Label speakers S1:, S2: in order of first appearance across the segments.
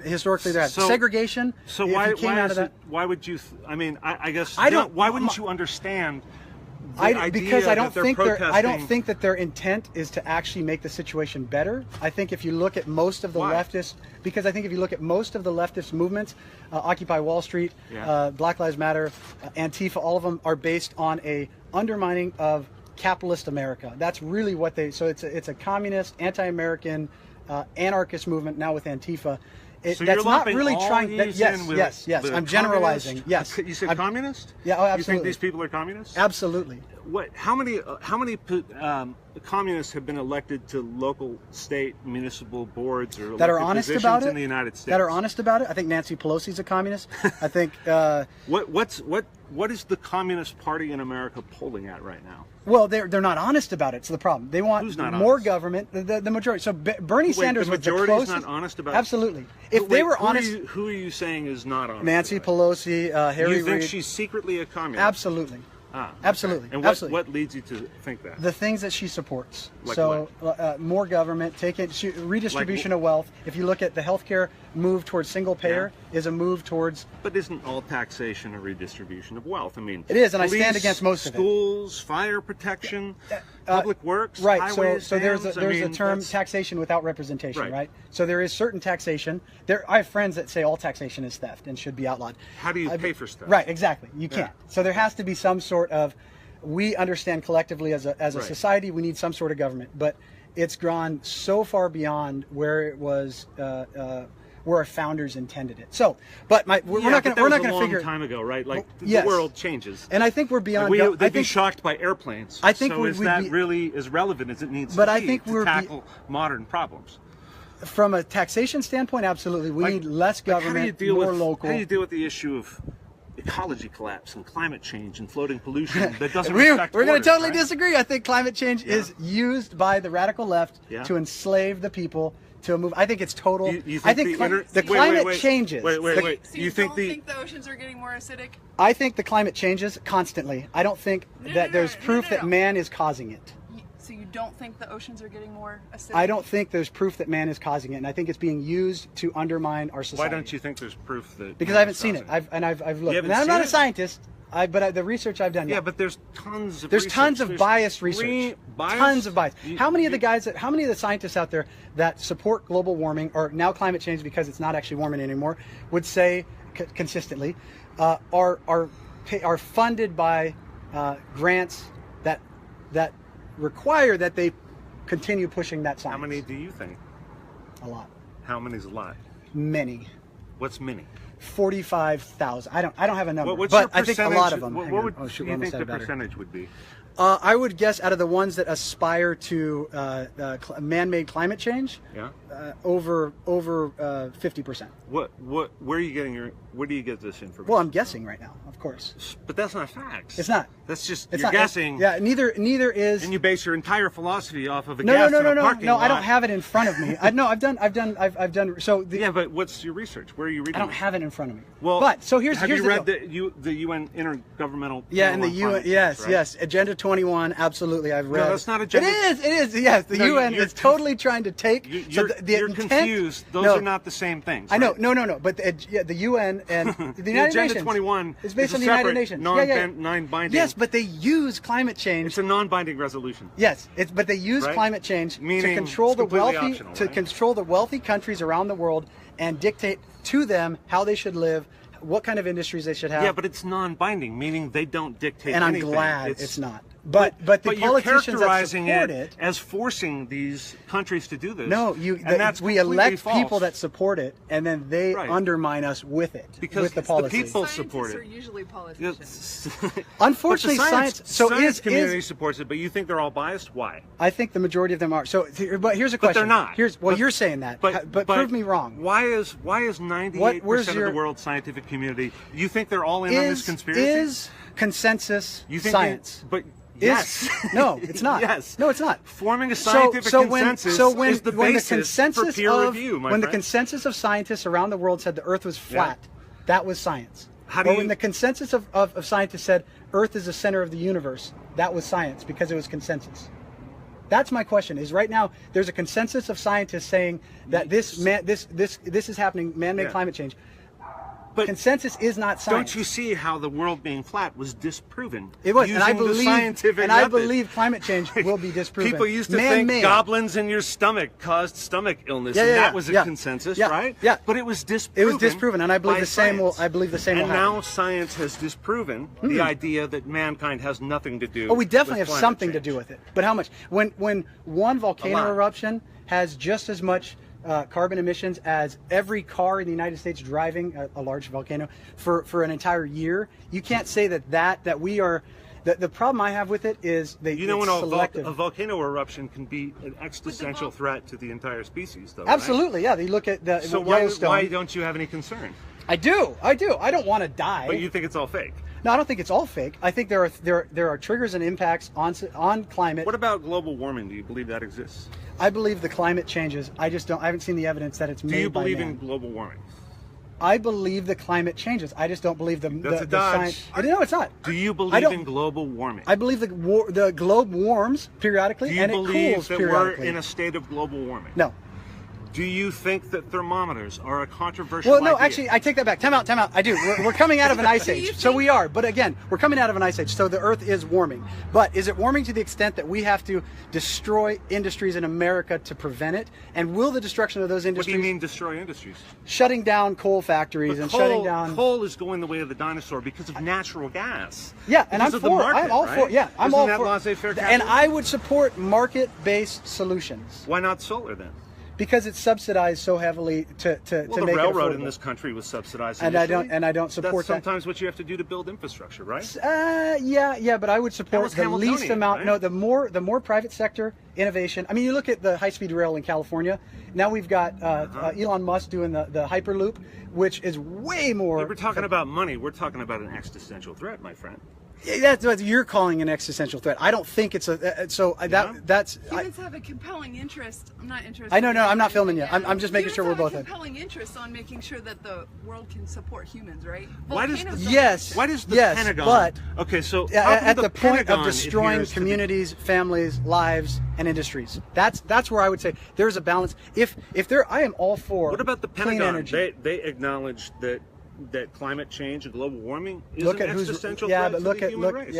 S1: Historically, there has segregation.
S2: So why would you? I mean, I guess why wouldn't you understand?
S1: Because I don't think that their intent is to actually make the situation better. I think if you look at most of the leftist movements, Occupy Wall Street, Black Lives Matter, Antifa, all of them are based on a undermining of capitalist America. That's really what they. So it's a communist, anti-American, anarchist movement now with Antifa.
S2: So
S1: that's not really trying.
S2: Yes.
S1: I'm generalizing. Yes.
S2: You said communist?
S1: Yeah. Oh, absolutely.
S2: You think these people are communists?
S1: Absolutely.
S2: What? How many communists have been elected to local, state, municipal boards or
S1: that are honest about it
S2: in the United States?
S1: That are honest about it. I think Nancy Pelosi's a communist. I think.
S2: What is the Communist Party in America polling at right now?
S1: Well, they're not honest about it. It's the problem. They want more government. The majority. So Bernie Sanders was the closest.
S2: The majority is not honest about it?
S1: Absolutely. If they were honest.
S2: Who are you saying is not honest?
S1: Nancy Pelosi, Harry Reid.
S2: You think she's secretly a communist?
S1: Absolutely. Absolutely.
S2: And what leads you to think that?
S1: The things that she supports.
S2: Like
S1: more government, redistribution of wealth. If you look at the healthcare move towards single payer is a move towards.
S2: But isn't all taxation a redistribution of wealth? I mean,
S1: it is, and
S2: police,
S1: I stand against most of it.
S2: Schools, fire protection, public works,
S1: right?
S2: Highways,
S1: so there's a term taxation without representation, right? So there is certain taxation. I have friends that say all taxation is theft and should be outlawed.
S2: How do you pay for stuff?
S1: Right, exactly. You can't. So there has to be some sort of. We understand collectively as a society we need some sort of government, but it's gone so far beyond where it was where our founders intended it. So, but we're not going to figure.
S2: A long time ago, right? Like the world changes,
S1: and I think we're beyond.
S2: They'd be shocked by airplanes.
S1: I think
S2: is that really as relevant as it needs
S1: to
S2: be
S1: I think
S2: to tackle modern problems?
S1: From a taxation standpoint, absolutely, we need less government, more local.
S2: How do you deal with the issue of ecology collapse and climate change and floating pollution that doesn't respect
S1: We're going to totally
S2: right?
S1: disagree. I think climate change is used by the radical left to enslave the people to a move. I think it's total. I think the climate changes.
S2: Wait.
S3: So you don't think the oceans are getting more acidic?
S1: I think the climate changes constantly. I don't think that there's proof that man is causing it.
S3: So you don't think the oceans are getting more acidic?
S1: I don't think there's proof that man is causing it, and I think it's being used to undermine our society.
S2: Why don't you think there's proof that?
S1: Because I haven't seen it. I've looked. And I'm not a scientist. But the research I've done.
S2: Yeah, but there's tons of.
S1: There's tons of biased research. Tons of bias. How many of the scientists out there that support global warming or now climate change because it's not actually warming anymore would say consistently are funded by grants that require that they continue pushing that science?
S2: How many do you think?
S1: A lot.
S2: How many's a lot?
S1: Many.
S2: What's many?
S1: 45,000. I don't have a number,
S2: but
S1: I think a lot of them.
S2: What would you think the percentage would be?
S1: I would guess out of the ones that aspire to man-made climate change, over 50%.
S2: Where do you get this information?
S1: Well, I'm guessing right now, of course.
S2: But that's not facts.
S1: It's not.
S2: That's just you're guessing.
S1: Yeah, neither is.
S2: And you base your entire philosophy off of a
S1: No.
S2: lot.
S1: I don't have it in front of me. I've done. So
S2: yeah, but what's your research? Where are you reading?
S1: I don't have it in front of me.
S2: Well,
S1: but so here's
S2: have you
S1: the
S2: read
S1: deal.
S2: the UN Intergovernmental?
S1: Yeah, and the UN. Yes, Agenda 21. Absolutely, I've read.
S2: No, that's not Agenda.
S1: It is. Yes, the UN is totally trying to take.
S2: You're confused. Those are not the same things.
S1: I know. No. But the UN and the United
S2: Agenda
S1: Nations.
S2: 21
S1: is based on the United Nations.
S2: Non-binding.
S1: Yes, but they use climate change.
S2: It's a non-binding resolution.
S1: Yes, but they use climate change to control the wealthy, control the wealthy countries around the world and dictate to them how they should live, what kind of industries they should have.
S2: Yeah, but it's non-binding, meaning they don't dictate
S1: and
S2: anything.
S1: I'm glad it's not. But the
S2: you're
S1: politicians that support
S2: it as forcing these countries to do this.
S1: No, we elect people that support it, and then they undermine us with it.
S2: Because
S1: with the policy.
S2: The people support it.
S3: Scientists are usually politicians.
S1: Unfortunately,
S2: science community supports it, but you think they're all biased? Why?
S1: I think the majority of them are. So, but here's a question.
S2: But they're not.
S1: You're saying that, but prove me wrong.
S2: Why is 98% of the world's scientific community? You think they're all in on this conspiracy?
S1: Is consensus science?
S2: Yes.
S1: No, it's not.
S2: Yes.
S1: No, it's not.
S2: Forming a scientific consensus is the basis for peer review, my friend.
S1: When the consensus of scientists around the world said the Earth was flat, that was science. When the consensus of scientists said Earth is the center of the universe, that was science because it was consensus. That's my question. Is right now there's a consensus of scientists saying that this is happening, man-made climate change. But consensus is not science.
S2: Don't you see how the world being flat was disproven?
S1: It was,
S2: and
S1: I believe climate change will be disproven.
S2: People used to think goblins in your stomach caused stomach illness, and that was a consensus, right?
S1: Yeah.
S2: But it was disproven.
S1: It was disproven, and I believe the same will. I believe the same will happen.
S2: And now science has disproven the idea that mankind has nothing to do.
S1: Oh, we definitely have something
S2: change.
S1: to do with it. But how much? When one volcano eruption has just as much carbon emissions as every car in the United States driving a large volcano for an entire year, you can't say that we are. The problem I have with it is that
S2: a volcano eruption can be an existential threat to the entire species, though.
S1: Absolutely,
S2: right?
S1: yeah. You look at the
S2: so
S1: Yellowstone.
S2: Why don't you have any concern?
S1: I do. I don't want to die.
S2: But you think it's all fake?
S1: No, I don't think it's all fake. I think there are triggers and impacts on climate.
S2: What about global warming? Do you believe that exists?
S1: I believe the climate changes. I haven't seen the evidence that it's made by man.
S2: Do you believe in global warming?
S1: I believe the climate changes. I just don't believe
S2: the
S1: science. No, it's not.
S2: Do you believe in global warming?
S1: I believe the globe warms periodically and it cools periodically.
S2: Do you believe that we're in a state of global warming?
S1: No.
S2: Do you think that thermometers are a controversial
S1: idea?
S2: idea?
S1: Actually, I take that back. Time out. I do. We're coming out of an ice age. So we are. But again, we're coming out of an ice age. So the Earth is warming. But is it warming to the extent that we have to destroy industries in America to prevent it? And will the destruction of those industries...
S2: What do you mean destroy industries?
S1: Shutting down coal factories shutting down...
S2: Coal is going the way of the dinosaur because of natural gas.
S1: Yeah, and I'm
S2: for
S1: it. I'm all for it. Yeah, I'm all for it.
S2: Isn't that laissez-faire capitalism?
S1: And I would support market-based solutions.
S2: Why not solar then?
S1: Because it's subsidized so heavily to make it affordable.
S2: The railroad in this country was subsidized.
S1: And I don't support
S2: that. That's sometimes what you have to do to build infrastructure, right?
S1: Yeah, but I would support the least amount.
S2: Right?
S1: No, the more private sector innovation. I mean, you look at the high-speed rail in California. Now we've got Elon Musk doing the Hyperloop, which is way more.
S2: We're talking about money. We're talking about an existential threat, my friend.
S1: That's what you're calling an existential threat. I don't think it's a. That's.
S3: Humans have a compelling interest. I'm not interested.
S1: I know. No, I'm not filming you. I'm just making sure we're both.
S3: Compelling interest on making sure that the world can support humans, right?
S2: Why does the Pentagon?
S1: But
S2: okay, so
S1: at the point of destroying communities, families, lives, and industries, that's where I would say there's a balance. I am all for.
S2: What about the Pentagon?
S1: Clean energy.
S2: They acknowledge that climate change and global warming is
S1: an
S2: existential threat to the human race.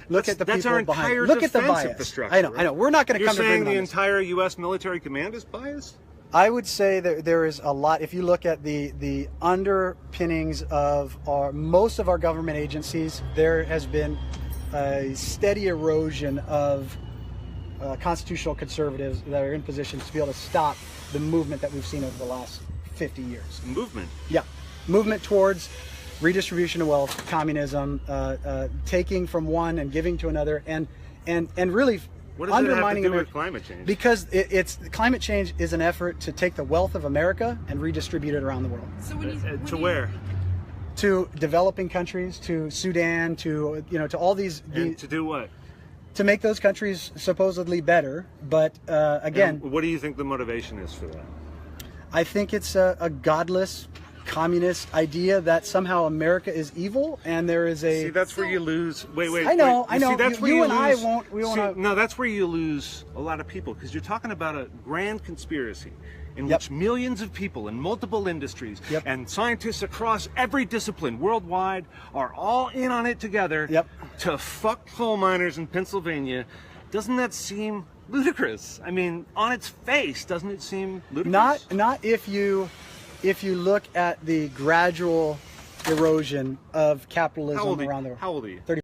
S1: Look at the people behind.
S2: That's our entire
S1: look at the
S2: defense
S1: bias.
S2: Infrastructure.
S1: I know. We're not going to come to
S2: agreement on this. You're saying the entire U.S. military command is biased?
S1: I would say that there is a lot. If you look at the underpinnings of most of our government agencies, there has been a steady erosion of constitutional conservatives that are in positions to be able to stop the movement that we've seen over the last 50 years.
S2: Movement?
S1: Yeah. Movement towards redistribution of wealth, communism, taking from one and giving to another, and really
S2: what does
S1: undermining
S2: it have to do
S1: America.
S2: With climate change?
S1: Because climate change is an effort to take the wealth of America and redistribute it around the world.
S3: So
S2: where?
S1: To developing countries, to Sudan, to all these.
S2: And to do what?
S1: To make those countries supposedly better, but again.
S2: And what do you think the motivation is for that?
S1: I think it's a godless communist idea that somehow America is evil and there is a.
S2: See, that's where you lose. Wait.
S1: I know.
S2: See, that's where you
S1: and
S2: lose,
S1: I won't. We won't.
S2: No, that's where you lose a lot of people because you're talking about a grand conspiracy in which millions of people in multiple industries and scientists across every discipline worldwide are all in on it together to fuck coal miners in Pennsylvania. Doesn't that seem ludicrous? I mean, on its face, doesn't it seem ludicrous?
S1: Not if you look at the gradual erosion of capitalism around the world.
S2: How old are you?
S1: 30